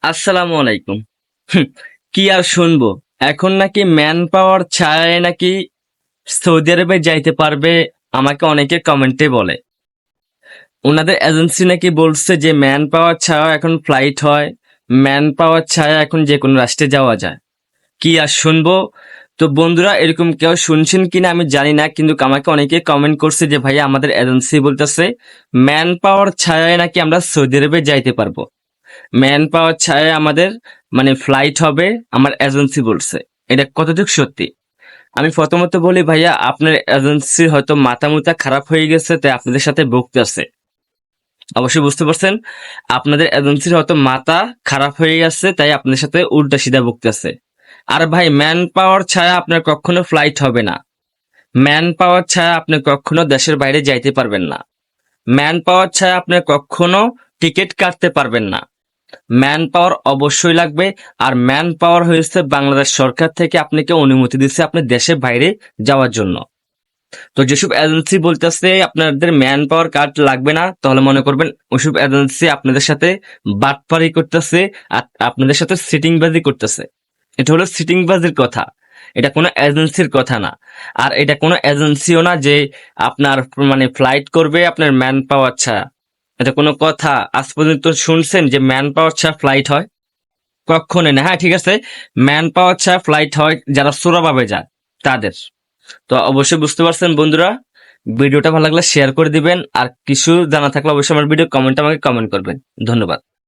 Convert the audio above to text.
আসসালামু আলাইকুম। হুম, কি আর শুনবো, এখন নাকি ম্যান পাওয়ার ছাড়াই নাকি সৌদি আরবে যাইতে পারবে। আমাকে অনেকে কমেন্টে বলে ওনাদের এজেন্সি নাকি বলছে যে ম্যান পাওয়ার ছাড়া এখন ফ্লাইট হয়, ম্যান পাওয়ার ছাড়া এখন যে কোনো রাষ্ট্রে যাওয়া যায়। কি আর শুনবো। তো বন্ধুরা, এরকম কেউ শুনছেন কিনা আমি জানি না, কিন্তু আমাকে অনেকে কমেন্ট করছে যে ভাইয়া আমাদের এজেন্সি বলতেছে ম্যান পাওয়ার ছাড়াই নাকি আমরা সৌদি আরবে যাইতে পারবো, ম্যান পাওয়ার ছাড়াই আমাদের ফ্লাইট হবে। আমার এজেন্সি বলছে। এটা কতটুকু সত্যি? আমি প্রথমত বলি ভাইয়া, আপনার এজেন্সির হয়তো মাথা মুথা খারাপ হয়ে গেছে, তাই আপনাদের সাথে বকতেছে। অবশ্যই বুঝতে পারছেন, আপনাদের এজেন্সির হয়তো মাথা খারাপ হয়ে গেছে, তাই আপনাদের সাথে উল্টা সিধা বকতেছে। আর ভাই, ম্যান পাওয়ার ছাড়া আপনার কখনো ফ্লাইট হবে না। ম্যান পাওয়ার ছাড়া আপনি কখনো দেশের বাইরে যাইতে পারবেন না। ম্যান পাওয়ার ছাড়া আপনি কখনো টিকিট কাটতে পারবেন না। ম্যান পাওয়ার অবশ্যই লাগবে। আর ম্যান পাওয়ার হয়েছে বাংলাদেশ সরকার থেকে আপনাকে অনুমতি দিচ্ছে আপনি দেশের বাইরে যাওয়ার জন্য। তো যেসব এজেন্সি বলতেছে আপনাদের ম্যান পাওয়ার কার্ড লাগবে না, তাহলে মনে করবেন ওইসব এজেন্সি আপনাদের সাথে বাটপারি করতেছে, আর আপনাদের সাথে সিটিংবাজি করতেছে। এটা হলো সিটিংবাজির কথা, এটা কোনো এজেন্সির কথা না। আর এটা কোনো এজেন্সিও না যে আপনার ফ্লাইট করবে আপনার ম্যান পাওয়ার ছাড়া। এটা কোনো কথা আজ পর্যন্ত শুনছেন যে ম্যান পাওয়ার ছাড়া ফ্লাইট হয়? কক্ষণে না। হ্যাঁ, ঠিক আছে, ম্যান পাওয়ার ছাড়া ফ্লাইট হয় যারা চোরাভাবে যায় তাদের। তো অবশ্যই বুঝতে পারছেন বন্ধুরা। ভিডিওটা ভালো লাগলে শেয়ার করে দিবেন, আর কিছু জানা থাকলে অবশ্যই আমার ভিডিও কমেন্ট আমাকে কমেন্ট করবেন। ধন্যবাদ।